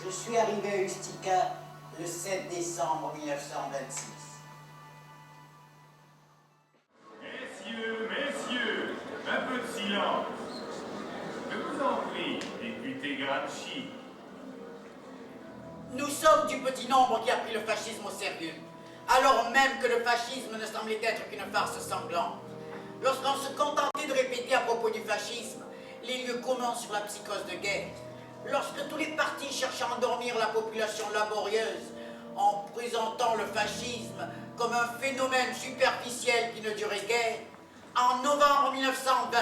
Je suis arrivé à Ustica le 7 décembre 1926. Messieurs, un peu de silence. Je vous en prie, député Gramsci. Nous sommes du petit nombre qui a pris le fascisme au sérieux, alors même que le fascisme ne semblait être qu'une farce sanglante. Lorsqu'on se contentait de répéter à propos du fascisme les lieux communs sur la psychose de guerre, lorsque tous les partis cherchaient à endormir la population laborieuse en présentant le fascisme comme un phénomène superficiel qui ne durait guère, en novembre 1920,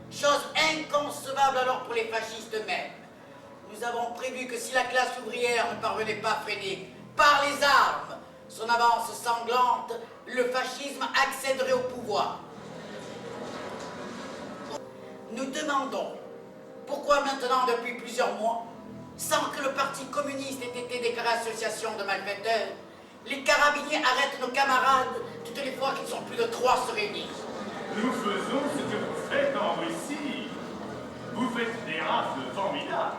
chose inconcevable alors pour les fascistes eux-mêmes, nous avons prévu que si la classe ouvrière ne parvenait pas à freiner par les armes son avance sanglante, le fascisme accéderait au pouvoir. Nous demandons pourquoi maintenant, depuis plusieurs mois, sans que le Parti communiste ait été déclaré association de malfaiteurs, les carabiniers arrêtent nos camarades toutes les fois qu'ils sont plus de 3 se réunissent. Nous faisons ce que vous faites en Russie. Vous faites des rafles formidables.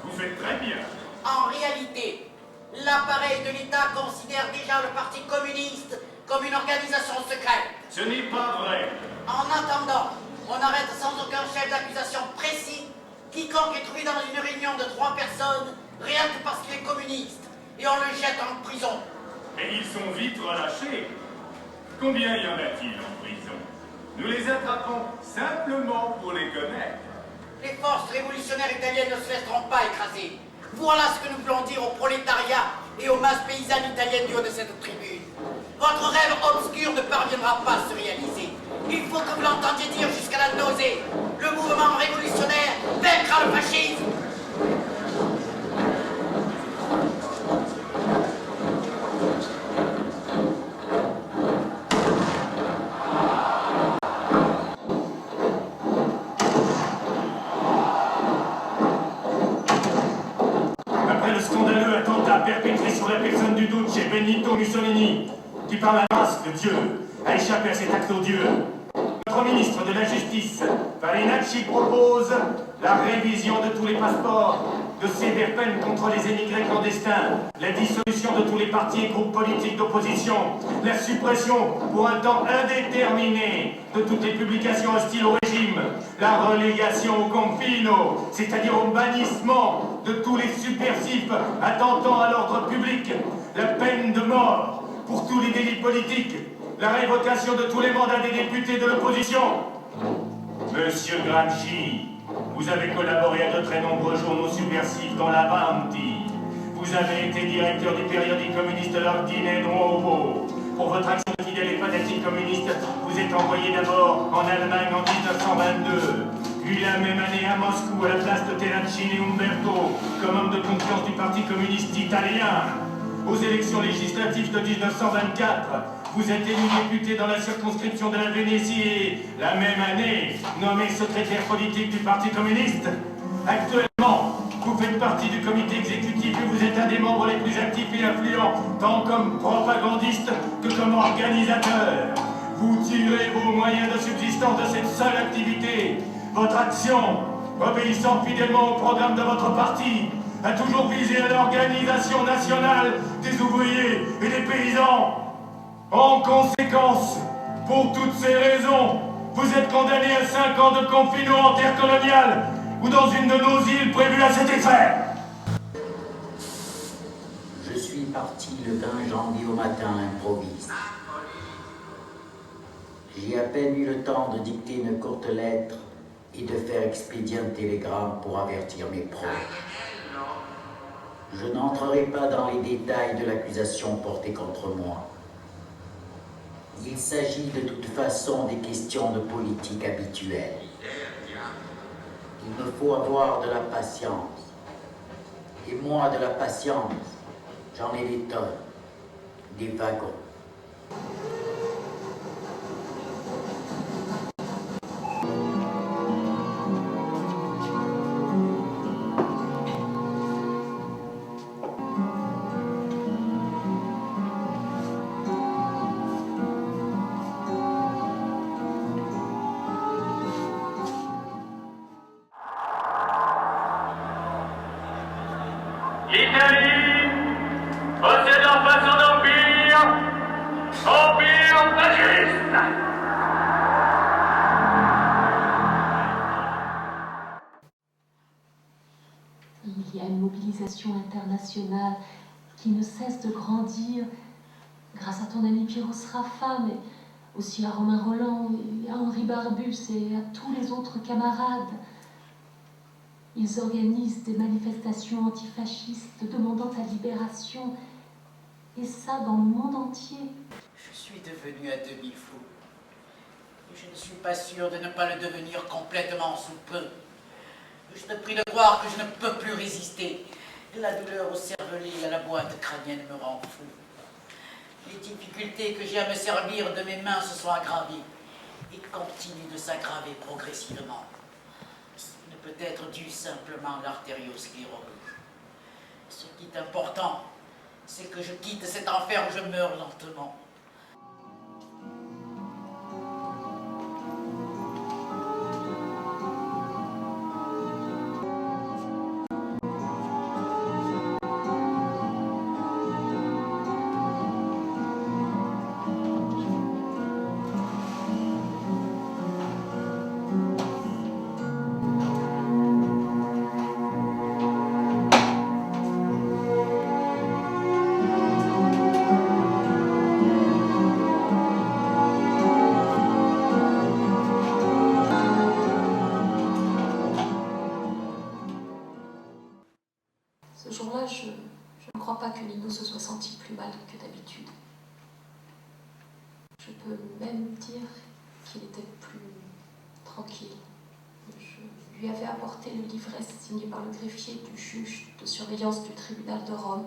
Vous faites très bien. En réalité, l'appareil de l'État considère déjà le Parti communiste comme une organisation secrète. Ce n'est pas vrai. En attendant, on arrête sans aucun chef d'accusation précis quiconque est trouvé dans une réunion de 3 personnes, rien que parce qu'il est communiste, et on le jette en prison. Et ils sont vite relâchés. Combien y en a-t-il en prison? Nous les attrapons simplement pour les connaître. Les forces révolutionnaires italiennes ne se laisseront pas écraser. Voilà ce que nous voulons dire au prolétariat et aux masses paysannes italiennes du haut de cette tribune. Votre rêve obscur ne parviendra pas à se réaliser. Il faut que vous l'entendiez dire jusqu'à la nausée. Le mouvement révolutionnaire vaincra le fascisme. Après le scandaleux attentat perpétré sur la personne du Duce Benito Mussolini, qui par la grâce de Dieu a échappé à cet acte odieux, notre ministre de la Justice, Farinacci, propose la révision de tous les passeports, de sévères peines contre les émigrés clandestins, la dissolution de tous les partis et groupes politiques d'opposition, la suppression pour un temps indéterminé de toutes les publications hostiles au régime, la relégation au confino, c'est-à-dire au bannissement de tous les subversifs attentant à l'ordre public, la peine de mort pour tous les délits politiques, la révocation de tous les mandats des députés de l'opposition. Monsieur Gramsci, vous avez collaboré à de très nombreux journaux subversifs dans la Bounty. Vous avez été directeur du périodique communiste L'Ordine Nuovo. Pour votre action fidèle et fanatique communiste, vous êtes envoyé d'abord en Allemagne en 1922, puis la même année à Moscou à la place de Terracini Umberto, comme homme de confiance du Parti communiste italien. Aux élections législatives de 1924, vous êtes élu député dans la circonscription de la Vénétie et, la même année, nommé secrétaire politique du Parti communiste. Actuellement, vous faites partie du comité exécutif et vous êtes un des membres les plus actifs et influents, tant comme propagandiste que comme organisateur. Vous tirez vos moyens de subsistance de cette seule activité. Votre action, obéissant fidèlement au programme de votre parti, a toujours visé à l'organisation nationale des ouvriers et des paysans. En conséquence, pour toutes ces raisons, vous êtes condamné à 5 ans de confinement en terre coloniale ou dans une de nos îles prévues à cet effet. Je suis parti le 20 janvier au matin à l'improviste. J'ai à peine eu le temps de dicter une courte lettre et de faire expédier un télégramme pour avertir mes proches. Je n'entrerai pas dans les détails de l'accusation portée contre moi. Il s'agit de toute façon des questions de politique habituelles. Il me faut avoir de la patience. Et moi, de la patience, j'en ai des tonnes, des wagons. L'Italie possède enfin son empire fasciste. Il y a une mobilisation internationale qui ne cesse de grandir grâce à ton ami Pierrot Sraffa, mais aussi à Romain Roland et à Henri Barbus et à tous les autres camarades. Ils organisent des manifestations antifascistes demandant ta libération, et ça dans le monde entier. Je suis devenu à demi fou. Et je ne suis pas sûr de ne pas le devenir complètement sous peu. Je te prie de croire que je ne peux plus résister. La douleur au cervelet et à la boîte crânienne me rend fou. Les difficultés que j'ai à me servir de mes mains se sont aggravées et continuent de s'aggraver progressivement. Ce ne peut être dû simplement à l'artériosclérose. Ce qui est important, c'est que je quitte cet enfer où je meurs lentement. Ce jour-là, je ne crois pas que Nino se soit senti plus mal que d'habitude. Je peux même dire qu'il était plus tranquille. Je lui avais apporté le livret signé par le greffier du juge de surveillance du tribunal de Rome,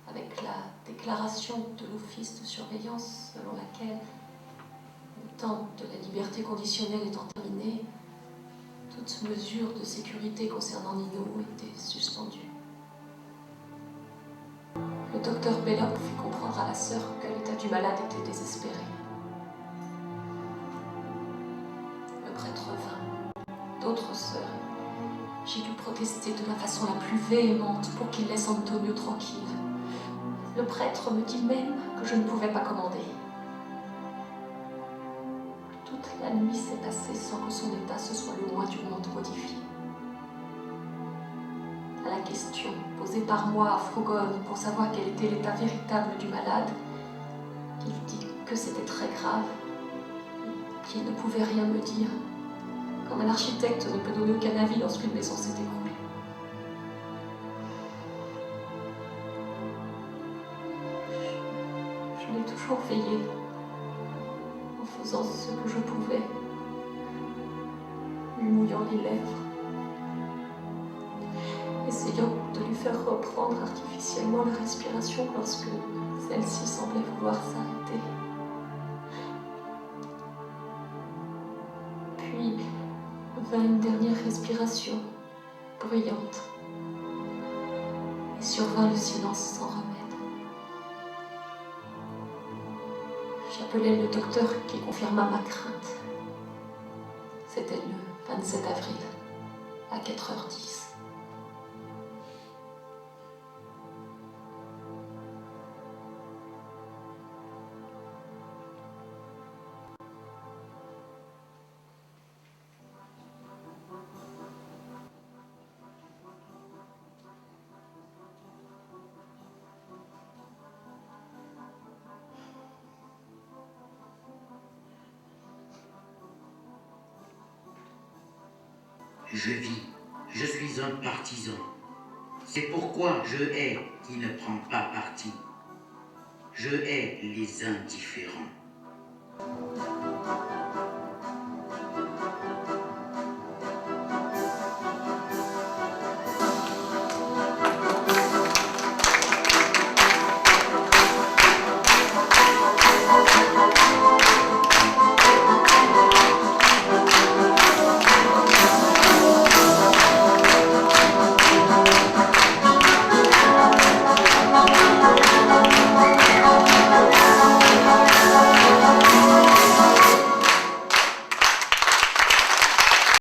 avec la déclaration de l'office de surveillance selon laquelle, le temps de la liberté conditionnelle étant terminé, toute mesure de sécurité concernant Nino était suspendue. Le docteur Belloc fit comprendre à la sœur que l'état du malade était désespéré. Le prêtre vint. D'autres sœurs. J'ai dû protester de la façon la plus véhémente pour qu'il laisse Antonio tranquille. Le prêtre me dit même que je ne pouvais pas commander. Toute la nuit s'est passée sans que son état se soit le moins du monde modifié. À la question posée par moi à Frogone pour savoir quel était l'état véritable du malade, il dit que c'était très grave et qu'il ne pouvait rien me dire, comme un architecte ne peut donner aucun avis lorsqu'une maison s'est écroulée. Je l'ai toujours veillé, en faisant ce que je pouvais, lui mouillant les lèvres, essayant de lui faire reprendre artificiellement la respiration lorsque celle-ci semblait vouloir s'arrêter. Puis vint une dernière respiration, bruyante, et survint le silence sans remède. J'appelai le docteur qui confirma ma crainte. C'était le 27 avril, à 4h10. Je vis, je suis un partisan. C'est pourquoi je hais qui ne prend pas parti. Je hais les indifférents.